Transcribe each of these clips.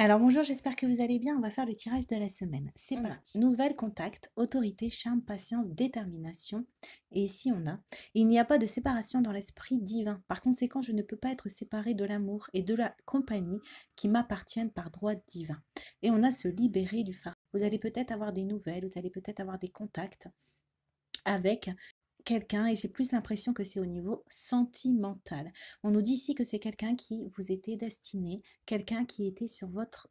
Alors bonjour, j'espère que vous allez bien. On va faire le tirage de la semaine. C'est On a parti. Nouvelle contact, autorité, charme, patience, détermination. Et ici on a, il n'y a pas de séparation dans l'esprit divin. Par conséquent, je ne peux pas être séparé de l'amour et de la compagnie qui m'appartiennent par droit divin. Et on a se libérer du fardeau. Vous allez peut-être avoir des nouvelles, vous allez peut-être avoir des contacts avec quelqu'un et j'ai plus l'impression que c'est au niveau sentimental. On nous dit ici que c'est quelqu'un qui vous était destiné, quelqu'un qui était sur votre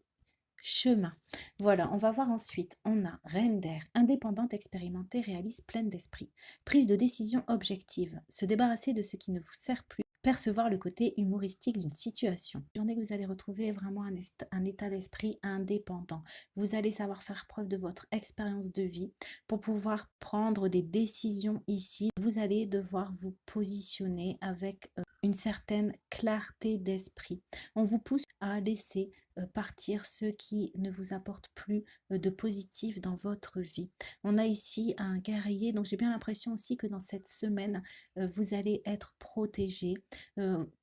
chemin. Voilà, on va voir ensuite. On a reine d'air, indépendante, expérimentée, réaliste, pleine d'esprit. Prise de décision objective. Se débarrasser de ce qui ne vous sert plus. Percevoir le côté humoristique d'une situation. Journée que vous allez retrouver vraiment un état d'esprit indépendant. Vous allez savoir faire preuve de votre expérience de vie pour pouvoir prendre des décisions ici. Vous allez devoir vous positionner avec une certaine clarté d'esprit. On vous pousse à laisser partir ceux qui ne vous apportent plus de positif dans votre vie. On a ici un guerrier, donc j'ai bien l'impression aussi que dans cette semaine, vous allez être protégé.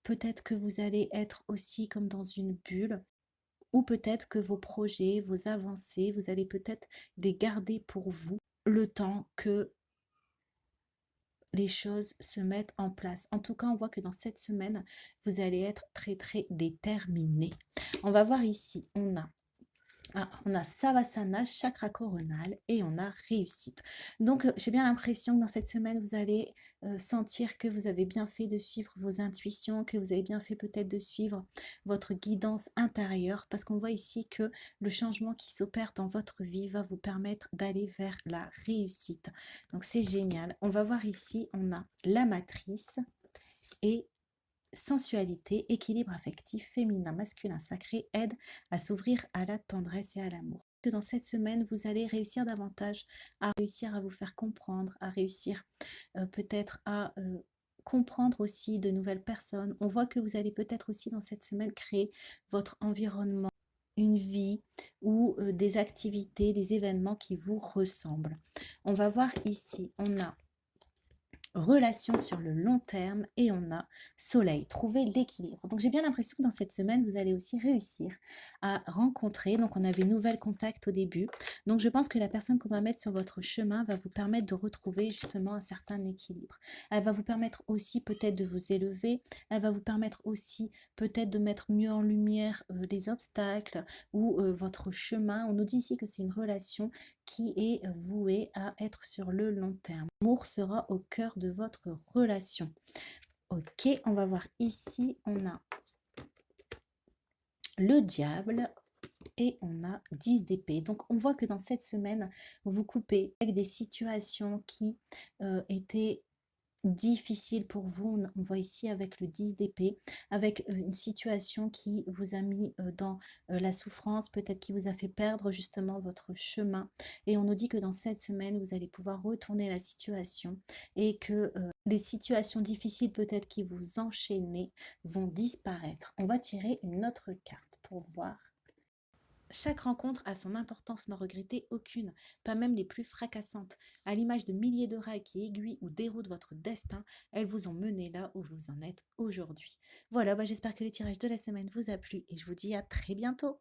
Peut-être que vous allez être aussi comme dans une bulle. Ou peut-être que vos projets, vos avancées, vous allez peut-être les garder pour vous le temps que les choses se mettent en place. En tout cas, on voit que dans cette semaine, vous allez être très, très déterminé. On va voir ici, on a Savasana, chakra coronal et on a réussite. Donc, j'ai bien l'impression que dans cette semaine, vous allez sentir que vous avez bien fait de suivre vos intuitions, que vous avez bien fait peut-être de suivre votre guidance intérieure, parce qu'on voit ici que le changement qui s'opère dans votre vie va vous permettre d'aller vers la réussite. Donc, c'est génial. On va voir ici, on a la matrice et sensualité, équilibre affectif, féminin, masculin, sacré, aide à s'ouvrir à la tendresse et à l'amour. Que dans cette semaine, vous allez réussir davantage à réussir à vous faire comprendre, à réussir peut-être à comprendre aussi de nouvelles personnes. On voit que vous allez peut-être aussi dans cette semaine créer votre environnement, une vie ou des activités, des événements qui vous ressemblent. On va voir ici, on a relation sur le long terme et on a soleil, trouver l'équilibre. Donc j'ai bien l'impression que dans cette semaine, vous allez aussi réussir à rencontrer, donc on avait nouvelle contact au début, donc je pense que la personne qu'on va mettre sur votre chemin va vous permettre de retrouver justement un certain équilibre. Elle va vous permettre aussi peut-être de vous élever, elle va vous permettre aussi peut-être de mettre mieux en lumière les obstacles ou votre chemin. On nous dit ici que c'est une relation qui est vouée à être sur le long terme. L'amour sera au cœur de votre relation. Ok, on va voir ici, on a le diable et on a 10 d'épée. Donc on voit que dans cette semaine, vous coupez avec des situations qui étaient difficile pour vous. On voit ici avec le 10 d'épée, avec une situation qui vous a mis dans la souffrance, peut-être qui vous a fait perdre justement votre chemin. Et on nous dit que dans cette semaine, vous allez pouvoir retourner la situation et que les situations difficiles peut-être qui vous enchaînaient vont disparaître. On va tirer une autre carte pour voir. Chaque rencontre a son importance, n'en regrettez aucune, pas même les plus fracassantes. À l'image de milliers de rails qui aiguillent ou déroutent votre destin, elles vous ont mené là où vous en êtes aujourd'hui. Voilà, j'espère que le tirage de la semaine vous a plu et je vous dis à très bientôt.